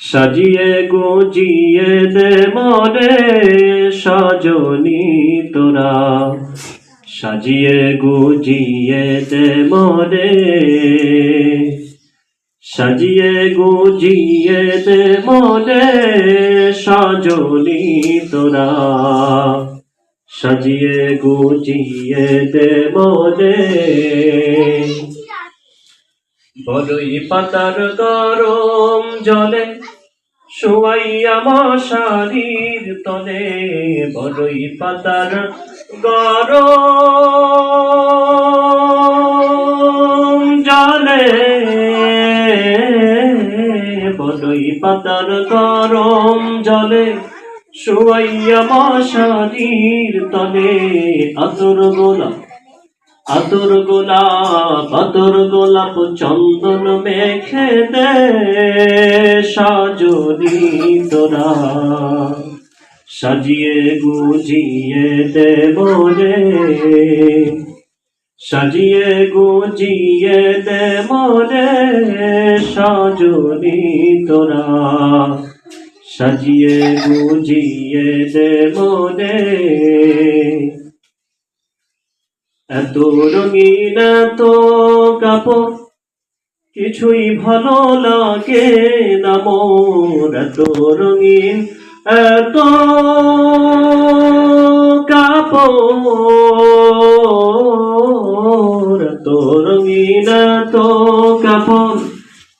সাজিয়ে গুজিয়ে দে মনে সজনী তোরা, সাজিয়ে গুজিয়ে দে মনে, সাজিয়ে গুজিয়ে দে মনে সজনী তোরা, সাজিয়ে গুজিয়ে দে মনে। বড়ই পাতার গরম জলে শোয়াইয়া মশারির তলে, বড়ই পাতার গরম জলে, বড়ই পাতার গরম জলে শোয়াইয়া মশারির তলে, আতর গোলাপ চন্দন মেখে দে সজনী তোরা, সাজিয়ে গুজিয়ে দে মনে, সাজিয়ে গুজিয়ে দে মনে সজনী তোরা, সাজিয়ে গুজিয়ে দে মনে। এত রঙিন এত কাপড় কিছুই ভালো লাগে না মোর, এত রঙিন এত কাপড়, এত রঙিন এত কাপড়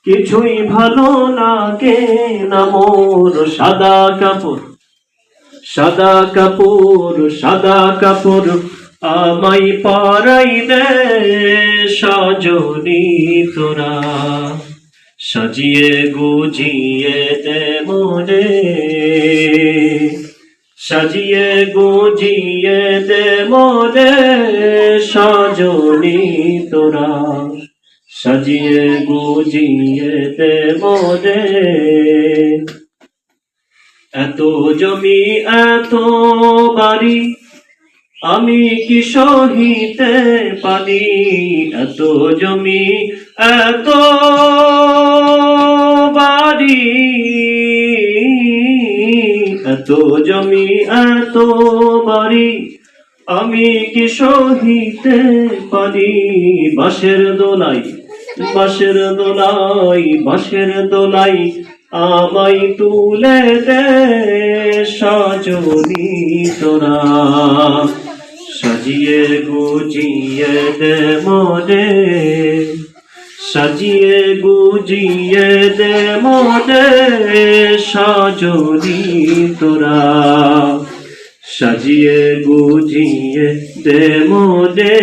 কিছুই ভালো লাগে না মোর। সাদা কাপড় সাদা কাপড় সাদা কাপড় আমায় পরাই দে সজনী তোরা, সাজিয়ে গুজিয়ে দে মনে, সাজিয়ে গুজিয়ে দে মনে সজনী তোরা, সাজিয়ে গুজিয়ে দে মনে। এত জমি এত বাড়ি আমি কি সহিতে পারি, এত জমি এত বাড়ি, এত জমি এত বাড়ি আমি কি সহিতে পারি। বাঁশের দোলাই বাঁশের দোলাই বাঁশের দোলাই আমায় তুলে দে সজনী তোরা, সাজিয়ে গুজিয়ে দে মনে, সাজিয়ে গুজিয়ে দে মনে সজনী তোরা, সাজিয়ে গুজিয়ে দে মনে।